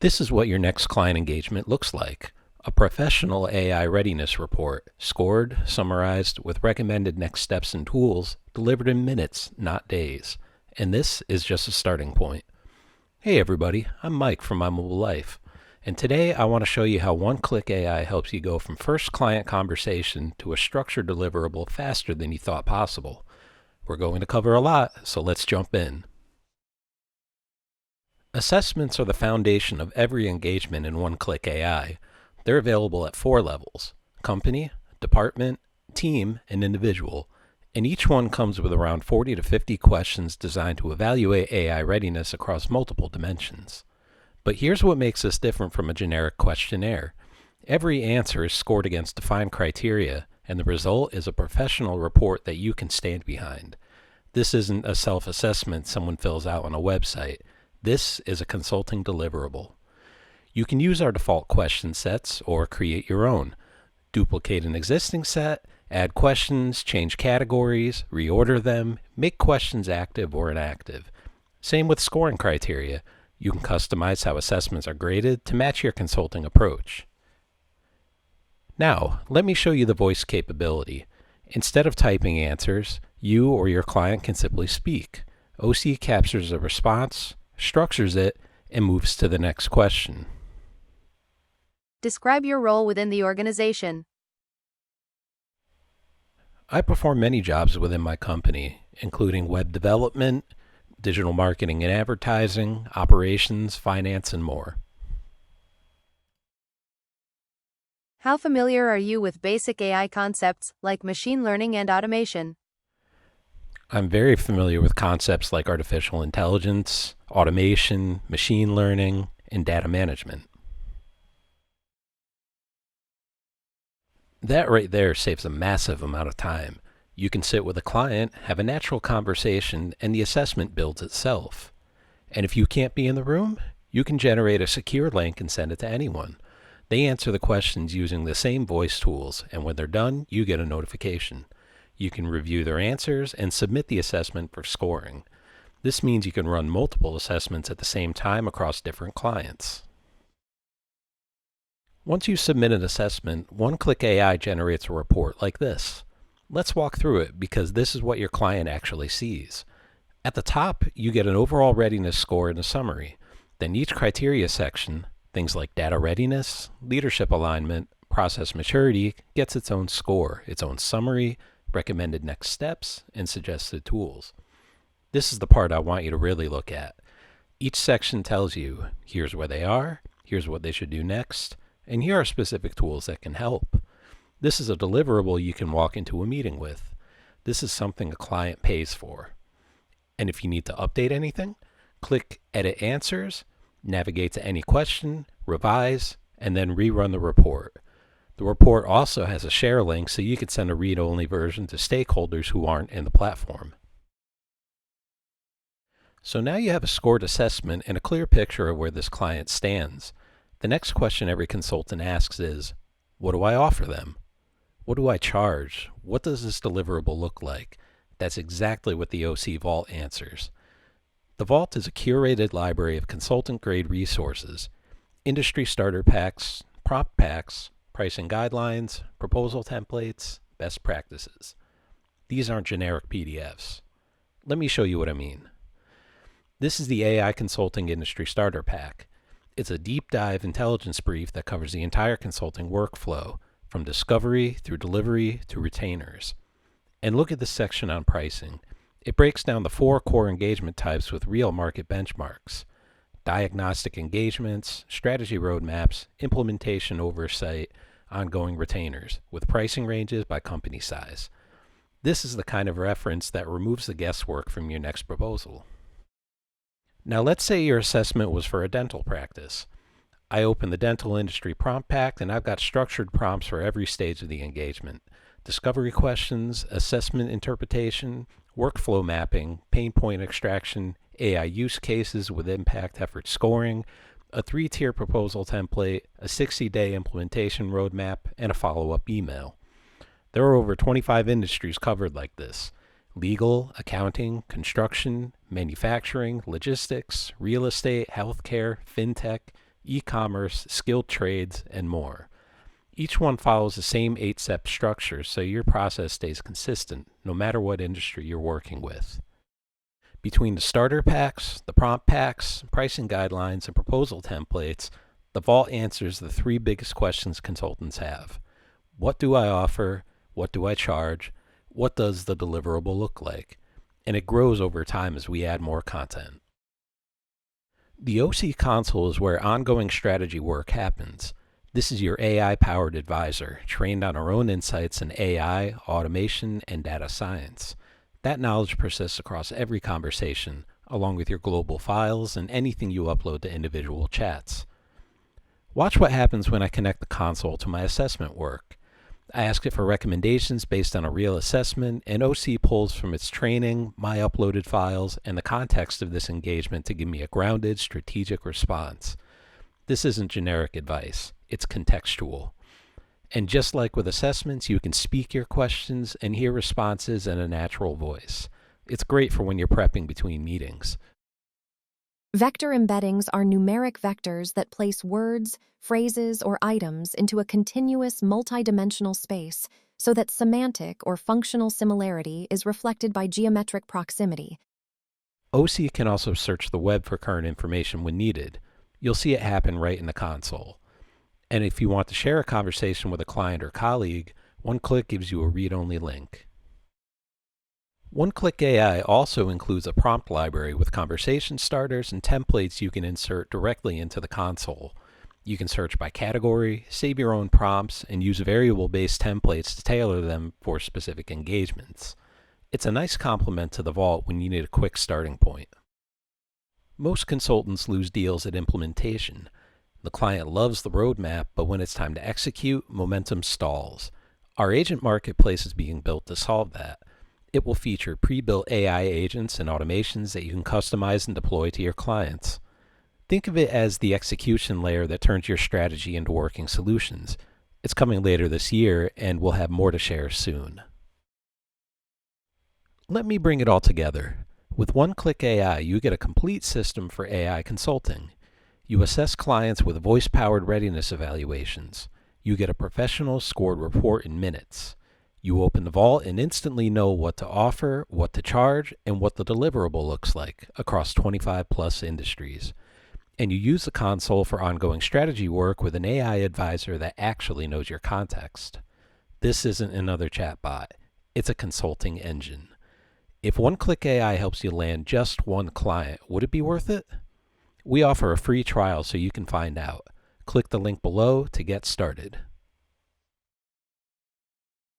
This is what your next client engagement looks like. A professional AI readiness report, scored, summarized, with recommended next steps and tools, delivered in minutes, not days. And this is just a starting point. Hey everybody, I'm Mike from MyMobileLyfe, and today I want to show you how one-click AI helps you go from first client conversation to a structured deliverable faster than you thought possible. We're going to cover a lot, so let's jump in. Assessments are the foundation of every engagement in one-click AI. They're available at 4 levels: company, department, team, and individual. And each one comes with around 40 to 50 questions designed to evaluate AI readiness across multiple dimensions. But here's what makes this different from a generic questionnaire. Every answer is scored against defined criteria, and the result is a professional report that you can stand behind. This isn't a self-assessment someone fills out on a website. This is a consulting deliverable. You can use our default question sets or create your own. Duplicate an existing set, add questions, change categories, reorder them, make questions active or inactive. Same with scoring criteria. You can customize how assessments are graded to match your consulting approach. Now, let me show you the voice capability. Instead of typing answers, you or your client can simply speak. OC captures a response, structures it, and moves to the next question. Describe your role within the organization. I perform many jobs within my company, including web development, digital marketing and advertising, operations, finance, and more. How familiar are you with basic AI concepts like machine learning and automation? I'm very familiar with concepts like artificial intelligence, automation, machine learning, and data management. That right there saves a massive amount of time. You can sit with a client, have a natural conversation, and the assessment builds itself. And if you can't be in the room, you can generate a secure link and send it to anyone. They answer the questions using the same voice tools, and when they're done, you get a notification. You can review their answers and submit the assessment for scoring. This means you can run multiple assessments at the same time across different clients. Once you submit an assessment, one-click AI generates a report like this. Let's walk through it because this is what your client actually sees. At the top, you get an overall readiness score and a summary. Then each criteria section, things like data readiness, leadership alignment, process maturity, gets its own score, its own summary, recommended next steps, and suggested tools. This is the part I want you to really look at. Each section tells you, here's where they are, here's what they should do next, and here are specific tools that can help. This is a deliverable you can walk into a meeting with. This is something a client pays for. And if you need to update anything, click Edit Answers, navigate to any question, revise, and then rerun the report. The report also has a share link so you could send a read-only version to stakeholders who aren't in the platform. So now you have a scored assessment and a clear picture of where this client stands. The next question every consultant asks is, what do I offer them? What do I charge? What does this deliverable look like? That's exactly what the OC Vault answers. The Vault is a curated library of consultant-grade resources, industry starter packs, prompt packs, pricing guidelines, proposal templates, best practices. These aren't generic PDFs. Let me show you what I mean. This is the AI Consulting Industry Starter Pack. It's a deep dive intelligence brief that covers the entire consulting workflow, from discovery through delivery to retainers. And look at this section on pricing. It breaks down the 4 core engagement types with real market benchmarks: diagnostic engagements, strategy roadmaps, implementation oversight, ongoing retainers, with pricing ranges by company size. This is the kind of reference that removes the guesswork from your next proposal. Now let's say your assessment was for a dental practice. I open the dental industry prompt pack and I've got structured prompts for every stage of the engagement: discovery questions, assessment interpretation, workflow mapping, pain point extraction, AI use cases with impact effort scoring, a 3-tier proposal template, a 60-day implementation roadmap, and a follow-up email. There are over 25 industries covered like this: legal, accounting, construction, manufacturing, logistics, real estate, healthcare, fintech, e-commerce, skilled trades, and more. Each one follows the same 8-step structure so your process stays consistent no matter what industry you're working with. Between the starter packs, the prompt packs, pricing guidelines, and proposal templates, the Vault answers the 3 biggest questions consultants have. What do I offer? What do I charge? What does the deliverable look like? And it grows over time as we add more content. The OC console is where ongoing strategy work happens. This is your AI-powered advisor, trained on our own insights in AI, automation, and data science. That knowledge persists across every conversation, along with your global files and anything you upload to individual chats. Watch what happens when I connect the console to my assessment work. I ask it for recommendations based on a real assessment, and OC pulls from its training, my uploaded files, and the context of this engagement to give me a grounded, strategic response. This isn't generic advice, it's contextual. And just like with assessments, you can speak your questions and hear responses in a natural voice. It's great for when you're prepping between meetings. Vector embeddings are numeric vectors that place words, phrases, or items into a continuous multidimensional space so that semantic or functional similarity is reflected by geometric proximity. OC can also search the web for current information when needed. You'll see it happen right in the console. And if you want to share a conversation with a client or colleague, one click gives you a read-only link. One-Click AI also includes a prompt library with conversation starters and templates you can insert directly into the console. You can search by category, save your own prompts, and use variable-based templates to tailor them for specific engagements. It's a nice complement to the Vault when you need a quick starting point. Most consultants lose deals at implementation. The client loves the roadmap, but when it's time to execute, momentum stalls. Our agent marketplace is being built to solve that. It will feature pre-built AI agents and automations that you can customize and deploy to your clients. Think of it as the execution layer that turns your strategy into working solutions. It's coming later this year, and we'll have more to share soon. Let me bring it all together. With One-Click AI, you get a complete system for AI consulting. You assess clients with voice-powered readiness evaluations. You get a professional scored report in minutes. You open the Vault and instantly know what to offer, what to charge, and what the deliverable looks like across 25+ industries. And you use the console for ongoing strategy work with an AI advisor that actually knows your context. This isn't another chatbot. It's a consulting engine. If One-Click AI helps you land just one client, would it be worth it? We offer a free trial so you can find out. Click the link below to get started.